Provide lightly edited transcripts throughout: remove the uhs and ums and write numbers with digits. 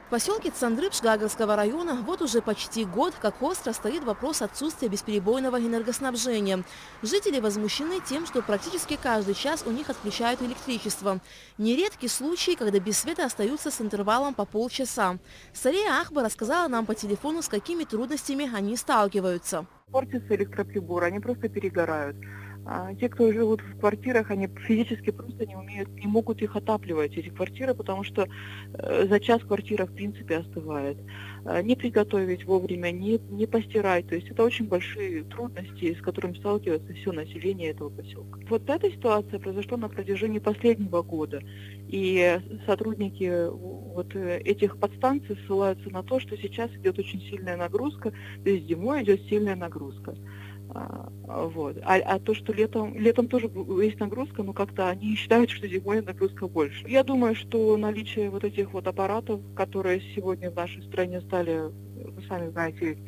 В поселке Цандрыб Гагарского района вот уже почти год, как остро стоит вопрос отсутствия бесперебойного энергоснабжения. Жители возмущены тем, что практически каждый час у них отключают электричество. Нередки случаи, когда без света остаются с интервалом по полчаса. Сария Ахба рассказала нам по телефону, с какими трудностями они сталкиваются. Портятся электроприборы, они просто перегорают. Те, кто живут в квартирах, они физически просто не могут их отапливать, эти квартиры, потому что за час квартира в принципе остывает. Не приготовить вовремя, не постирать. То есть это очень большие трудности, с которыми сталкивается все население этого поселка. Вот эта ситуация произошла на протяжении последнего года. И сотрудники вот этих подстанций ссылаются на то, что сейчас идет очень сильная нагрузка, то есть зимой идет сильная нагрузка. Вот. То, что летом тоже есть нагрузка, но как-то они считают, что зимой нагрузка больше. Я думаю, что наличие вот этих вот аппаратов, которые сегодня в нашей стране стали, вы сами знаете,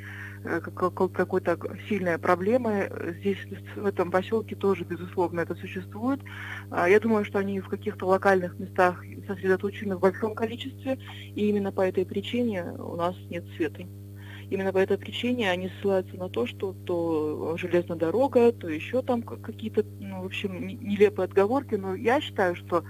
какой-то сильной проблемой, здесь в этом поселке тоже, безусловно, это существует. Я думаю, что они в каких-то локальных местах сосредоточены в большом количестве, и именно по этой причине у нас нет света. Именно по этой причине они ссылаются на то, что то железная дорога, то еще там какие-то, в общем, нелепые отговорки. Но я считаю, что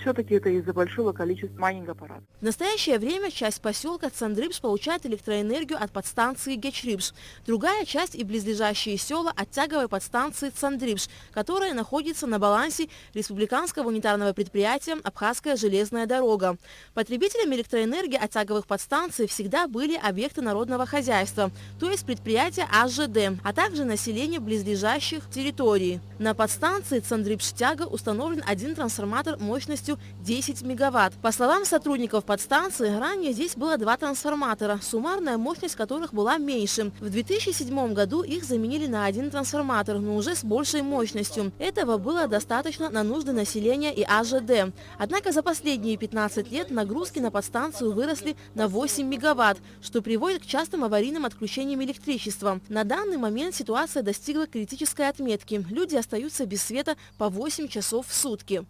все-таки это из-за большого количества маленького аппарата. В настоящее время часть поселка Цандрыбш получает электроэнергию от подстанции Гечрибш. Другая часть и близлежащие села от тяговой подстанции Цандрыбш, которая находится на балансе республиканского унитарного предприятия «Абхазская железная дорога». Потребителями электроэнергии от тяговых подстанций всегда были объекты народного хозяйства, то есть предприятия АЖД, а также население близлежащих территорий. На подстанции Цандрыбш-Тяга установлен один трансформатор мощностью 10 мегаватт. По словам сотрудников подстанции, ранее здесь было два трансформатора, суммарная мощность которых была меньше. В 2007 году их заменили на один трансформатор, но уже с большей мощностью. Этого было достаточно на нужды населения и АЖД. Однако за последние 15 лет нагрузки на подстанцию выросли на 8 мегаватт, что приводит к частым аварийным отключениям электричества. На данный момент ситуация достигла критической отметки. Люди остаются без света по 8 часов в сутки.